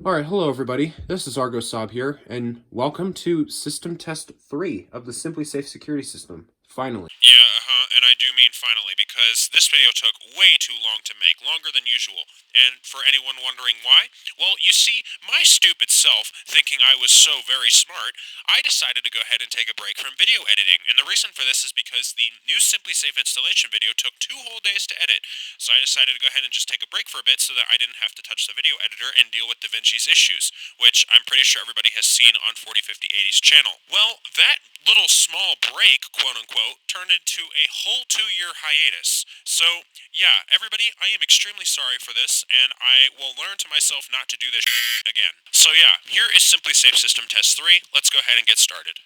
Alright, hello everybody. This is Argo Sob here, and welcome to System Test 3 of the SimpliSafe security system. Finally. Yeah, and I do mean finally, because this video took way too long to make, longer than usual. And for anyone wondering why, well, you see, my stupid self, thinking I was so very smart, I decided to go ahead and take a break from video editing. And the reason for this is because the new SimpliSafe installation video took 2 whole days to edit. So I decided to go ahead and just take a break for a bit so that I didn't have to touch the video editor and deal with DaVinci's issues, which I'm pretty sure everybody has seen on 405080's channel. Well, that little small break, quote unquote, turned into a whole 2-year hiatus. So, yeah, everybody, I am extremely sorry for this, and I will learn to myself not to do this again. So yeah, here is SimpliSafe System Test 3. Let's go ahead and get started.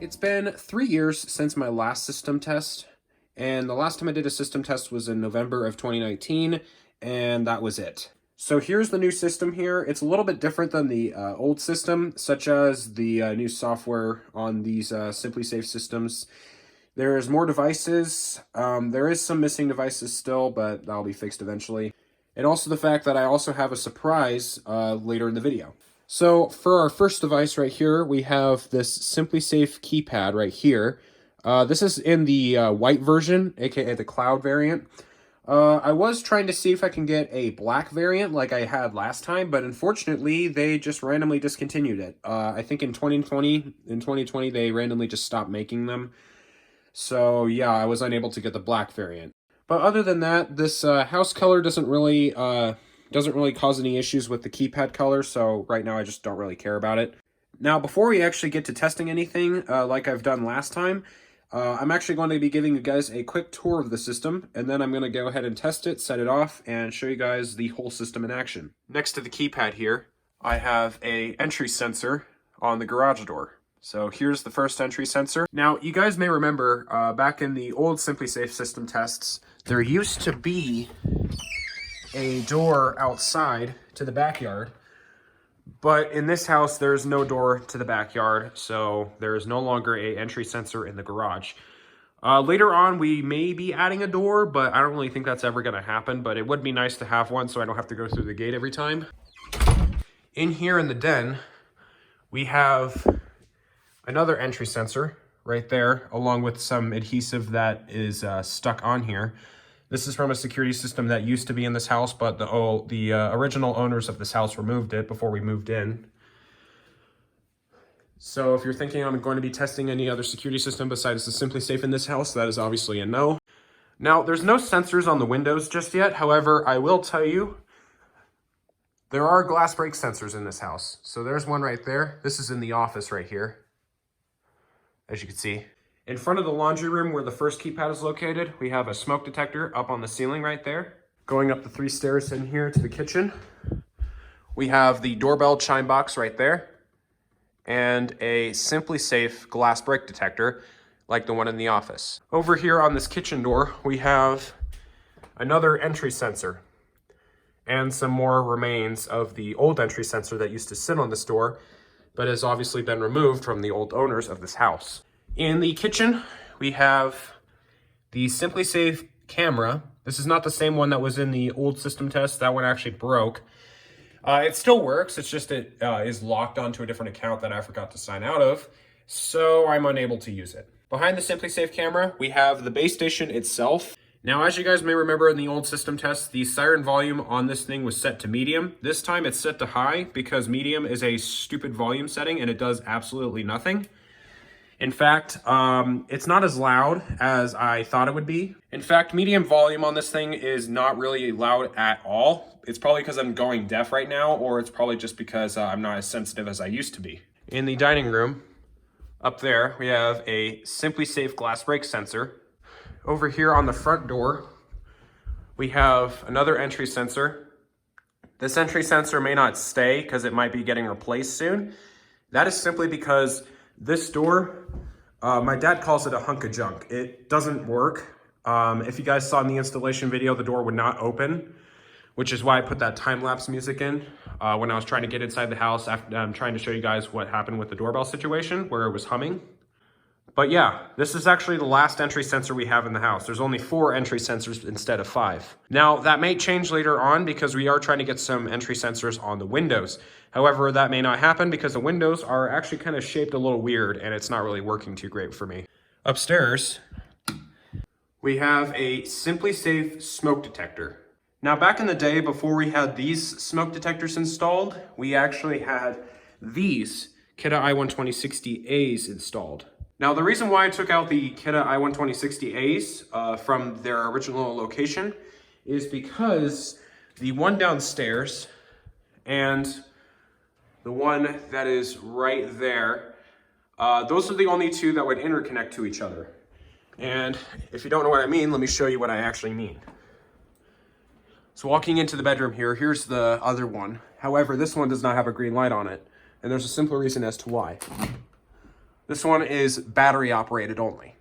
It's been 3 years since my last system test, and the last time I did a system test was in November of 2019, and that was it. So here's the new system here. It's a little bit different than the old system, such as the new software on these SimpliSafe systems. There's more devices. There is some missing devices still, but that'll be fixed eventually. And also the fact that I also have a surprise later in the video. So for our first device right here, we have this SimpliSafe keypad right here. This is in the white version, aka the cloud variant. I was trying to see if I can get a black variant like I had last time, but unfortunately they just randomly discontinued it. I think in 2020 they randomly just stopped making them. So yeah, I was unable to get the black variant. But other than that, this house color doesn't really cause any issues with the keypad color, so right now I just don't really care about it. Now, before we actually get to testing anything, like I've done last time, I'm actually going to be giving you guys a quick tour of the system, and then I'm going to go ahead and test it, set it off, and show you guys the whole system in action. Next to the keypad here, I have a entry sensor on the garage door. So here's the first entry sensor. Now, you guys may remember, back in the old SimpliSafe system tests, there used to be a door outside to the backyard, but in this house there's no door to the backyard, so there is no longer a entry sensor in the garage. Later on we may be adding a door, but I don't really think that's ever going to happen, but it would be nice to have one so I don't have to go through the gate every time. In here in the den, we have another entry sensor right there, along with some adhesive that is stuck on here. This is from a security system that used to be in this house, but the original owners of this house removed it before we moved in. So if you're thinking I'm going to be testing any other security system besides the SimpliSafe in this house, that is obviously a no. Now, there's no sensors on the windows just yet. However, I will tell you, there are glass break sensors in this house. So there's one right there. This is in the office right here, as you can see. In front of the laundry room where the first keypad is located, we have a smoke detector up on the ceiling right there. Going up the 3 stairs in here to the kitchen, we have the doorbell chime box right there, and a SimpliSafe glass break detector like the one in the office. Over here on this kitchen door, we have another entry sensor and some more remains of the old entry sensor that used to sit on this door, but has obviously been removed from the old owners of this house. In the kitchen, we have the SimpliSafe camera. This is not the same one that was in the old system test. That one actually broke. It still works. It's just it is locked onto a different account that I forgot to sign out of, so I'm unable to use it. Behind the SimpliSafe camera, we have the base station itself. Now, as you guys may remember in the old system test, the siren volume on this thing was set to medium. This time it's set to high because medium is a stupid volume setting and it does absolutely nothing. In fact, it's not as loud as I thought it would be. In fact, medium volume on this thing is not really loud at all. It's probably because I'm going deaf right now, or it's probably just because I'm not as sensitive as I used to be. In the dining room, Up there, we have a SimpliSafe glass break sensor. Over here on the front door, we have another entry sensor. This entry sensor may not stay because it might be getting replaced soon. That is simply because this door, my dad calls it a hunk of junk. It doesn't work. If you guys saw in the installation video, the door would not open, which is why I put that time-lapse music in when I was trying to get inside the house. I'm trying to show you guys what happened with the doorbell situation where it was humming. But yeah, this is actually the last entry sensor we have in the house. There's only 4 entry sensors instead of 5. Now, that may change later on because we are trying to get some entry sensors on the windows. However, that may not happen because the windows are actually kind of shaped a little weird and it's not really working too great for me. Upstairs, we have a SimpliSafe smoke detector. Now, back in the day, before we had these smoke detectors installed, we actually had these Kidde i12060As installed. Now, the reason why I took out the Kidde i12060As from their original location is because the one downstairs and the one that is right there, those are the only 2 that would interconnect to each other. And if you don't know what I mean, let me show you what I actually mean. So walking into the bedroom here, here's the other one. However, this one does not have a green light on it, and there's a simple reason as to why. This one is battery operated only.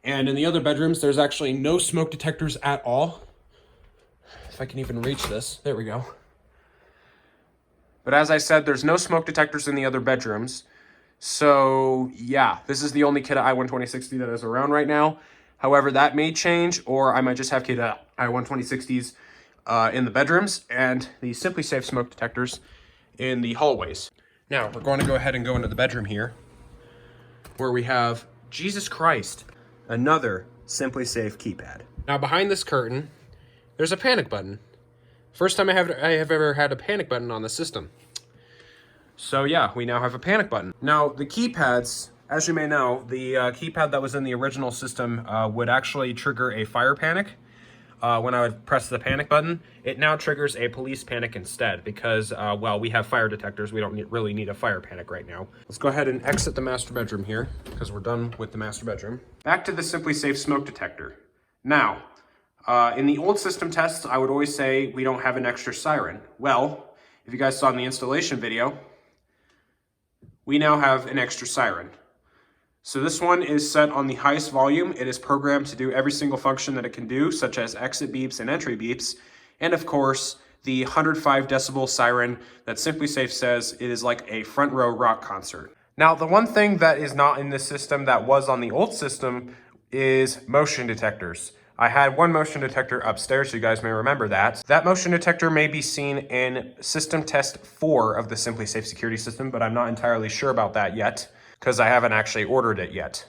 And in the other bedrooms, there's actually no smoke detectors at all. If I can even reach this, there we go. But as I said, there's no smoke detectors in the other bedrooms. So yeah, this is the only Kidde i12060 that is around right now. However, that may change, or I might just have Kidde i12060s in the bedrooms and the SimpliSafe smoke detectors in the hallways. Now, we're going to go ahead and go into the bedroom here, where we have, Jesus Christ, another SimpliSafe keypad. Now, behind this curtain, there's a panic button. First time I have ever had a panic button on the system. So yeah, we now have a panic button. Now, the keypads, as you may know, the keypad that was in the original system would actually trigger a fire panic. When I would press the panic button, it now triggers a police panic instead because, well, we have fire detectors. We don't really need a fire panic right now. Let's go ahead and exit the master bedroom here because we're done with the master bedroom. Back to the SimpliSafe smoke detector. Now, in the old system tests, I would always say we don't have an extra siren. Well, if you guys saw in the installation video, we now have an extra siren. So this one is set on the highest volume. It is programmed to do every single function that it can do, such as exit beeps and entry beeps. And of course, the 105 decibel siren that SimpliSafe says it is like a front row rock concert. Now, the one thing that is not in this system that was on the old system is motion detectors. I had one motion detector upstairs, you guys may remember that. That motion detector may be seen in system test 4 of the SimpliSafe security system, but I'm not entirely sure about that yet, because I haven't actually ordered it yet.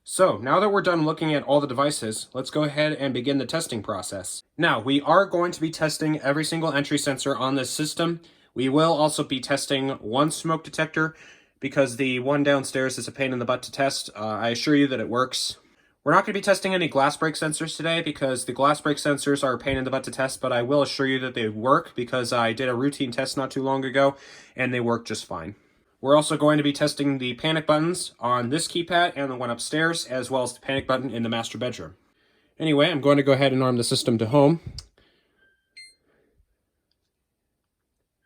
So now that we're done looking at all the devices, let's go ahead and begin the testing process. Now, we are going to be testing every single entry sensor on this system. We will also be testing one smoke detector because the one downstairs is a pain in the butt to test. I assure you that it works. We're not going to be testing any glass break sensors today because the glass break sensors are a pain in the butt to test, but I will assure you that they work because I did a routine test not too long ago and they work just fine. We're also going to be testing the panic buttons on this keypad and the one upstairs, as well as the panic button in the master bedroom. Anyway, I'm going to go ahead and arm the system to home.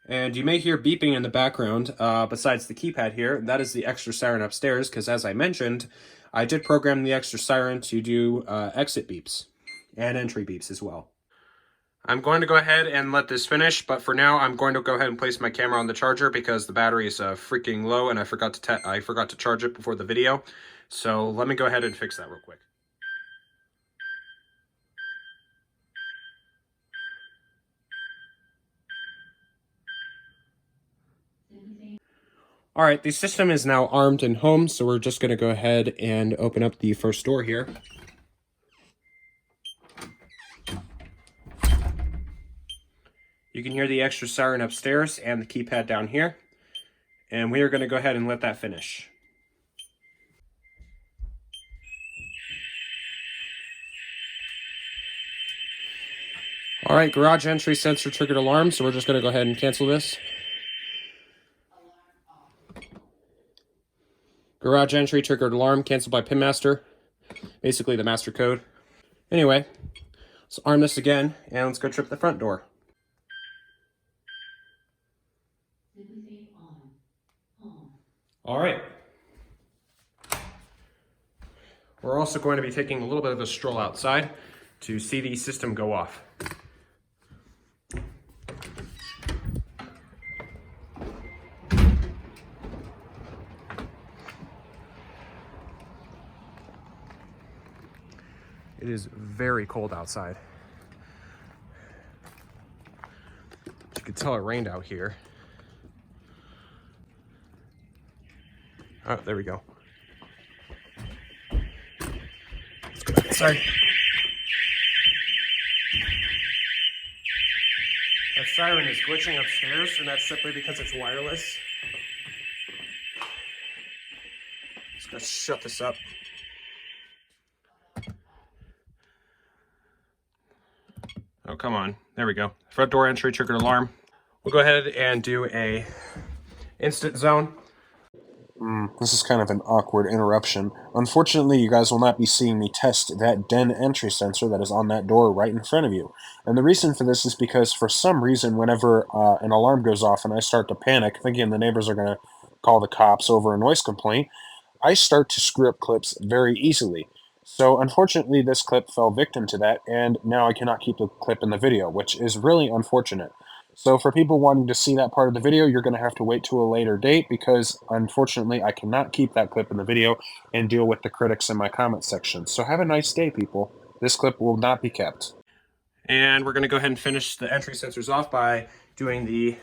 And you may hear beeping in the background besides the keypad here. That is the extra siren upstairs, because as I mentioned, I did program the extra siren to do exit beeps and entry beeps as well. I'm going to go ahead and let this finish, but for now, I'm going to go ahead and place my camera on the charger because the battery is freaking low and I forgot to charge it before the video. So let me go ahead and fix that real quick. All right, the system is now armed and home, so we're just going to go ahead and open up the first door here. You can hear the extra siren upstairs and the keypad down here. And we are going to go ahead and let that finish. All right, garage entry sensor triggered alarm, so we're just going to go ahead and cancel this. Garage entry triggered alarm canceled by pin master. Basically the master code. Anyway, let's arm this again and let's go trip the front door. All right. We're also going to be taking a little bit of a stroll outside to see the system go off. It is very cold outside. You can tell it rained out here. Oh, there we go. Let's go back inside. That siren is glitching upstairs, and that's simply because it's wireless. Just gonna shut this up. Oh, come on. There we go. Front door entry triggered alarm. We'll go ahead and do a instant zone. This is kind of an awkward interruption. Unfortunately, you guys will not be seeing me test that den entry sensor that is on that door right in front of you. And the reason for this is because for some reason, whenever an alarm goes off and I start to panic, thinking the neighbors are going to call the cops over a noise complaint, I start to screw up clips very easily. So unfortunately, this clip fell victim to that, and now I cannot keep the clip in the video, which is really unfortunate. So for people wanting to see that part of the video, you're going to have to wait to a later date because, unfortunately, I cannot keep that clip in the video and deal with the critics in my comment section. So have a nice day, people. This clip will not be kept. And we're going to go ahead and finish the entry sensors off by doing the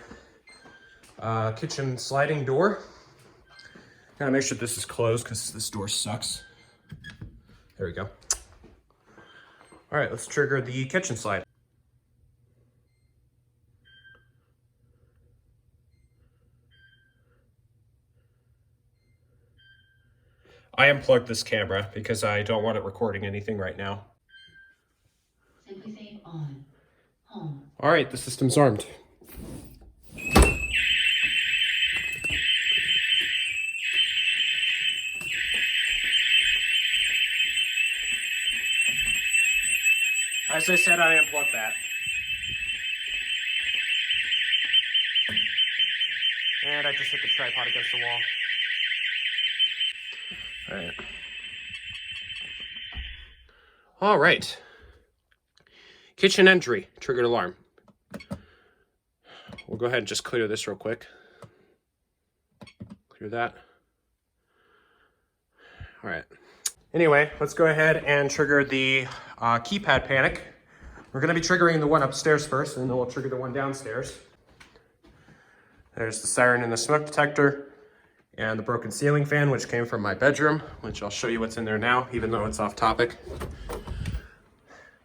kitchen sliding door. Gotta make sure this is closed because this door sucks. There we go. All right, let's trigger the kitchen slide. I unplugged this camera because I don't want it recording anything right now. SimpliSafe on. Home. All right, the system's armed. As I said, I unplugged that. And I just hit the tripod against the wall. All right. Kitchen entry, triggered alarm. We'll go ahead and just clear this real quick. Clear that. All right. Anyway, let's go ahead and trigger the keypad panic. We're going to be triggering the one upstairs first, and then we'll trigger the one downstairs. There's the siren and the smoke detector. And the broken ceiling fan, which came from my bedroom, which I'll show you what's in there now, even though it's off topic.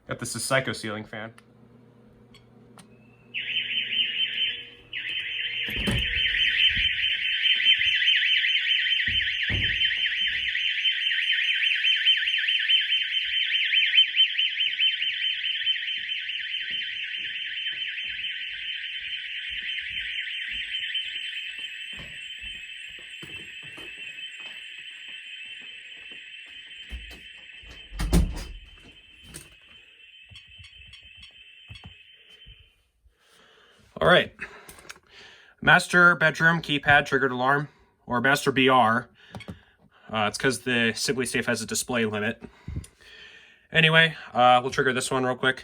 Got this is Psycho ceiling fan. All right, master bedroom keypad triggered alarm, or master BR. It's because the SimpliSafe has a display limit. Anyway, we'll trigger this one real quick.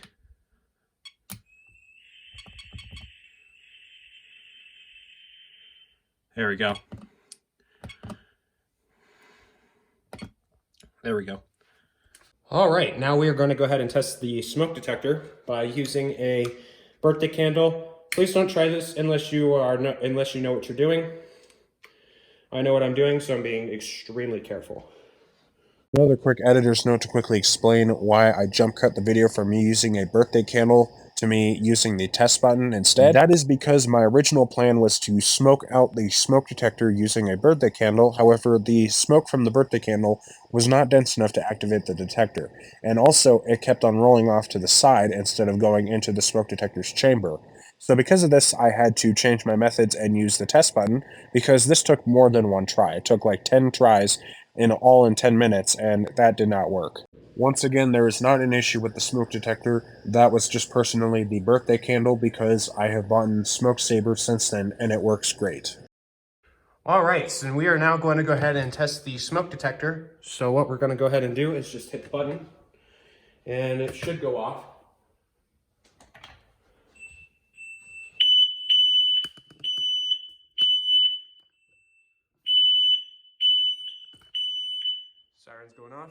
There we go. There we go. All right, now we are going to go ahead and test the smoke detector by using a birthday candle. Please don't try this unless you know what you're doing. I know what I'm doing, so I'm being extremely careful. Another quick editor's note to quickly explain why I jump cut the video from me using a birthday candle to me using the test button instead. That is because my original plan was to smoke out the smoke detector using a birthday candle. However, the smoke from the birthday candle was not dense enough to activate the detector. And also, it kept on rolling off to the side instead of going into the smoke detector's chamber. So because of this, I had to change my methods and use the test button, because this took more than one try. It took like 10 tries in 10 minutes, and that did not work. Once again, there is not an issue with the smoke detector. That was just personally the birthday candle, because I have bought smoke sabers since then, and it works great. All right, so we are now going to go ahead and test the smoke detector. So what we're going to go ahead and do is just hit the button, and it should go off. Siren's going off.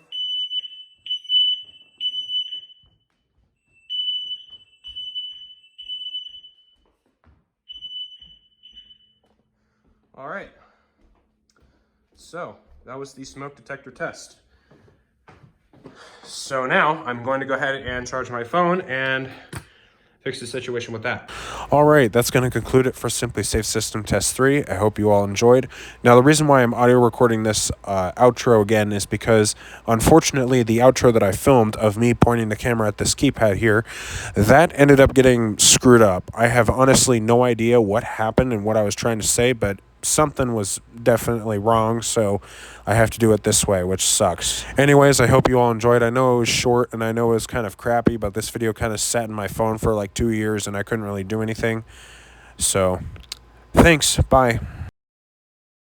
All right. So that was the smoke detector test. So now I'm going to go ahead and charge my phone and fix the situation with that. All right, that's going to conclude it for SimpliSafe System Test 3. I hope you all enjoyed. Now, the reason why I'm audio recording this outro again is because, unfortunately, the outro that I filmed of me pointing the camera at this keypad here, that ended up getting screwed up. I have honestly no idea what happened and what I was trying to say, but something was definitely wrong, so I have to do it this way, which sucks. Anyways, I hope you all enjoyed. I know it was short and I know it was kind of crappy, but this video kind of sat in my phone for like 2 years and I couldn't really do anything. So, thanks. Bye.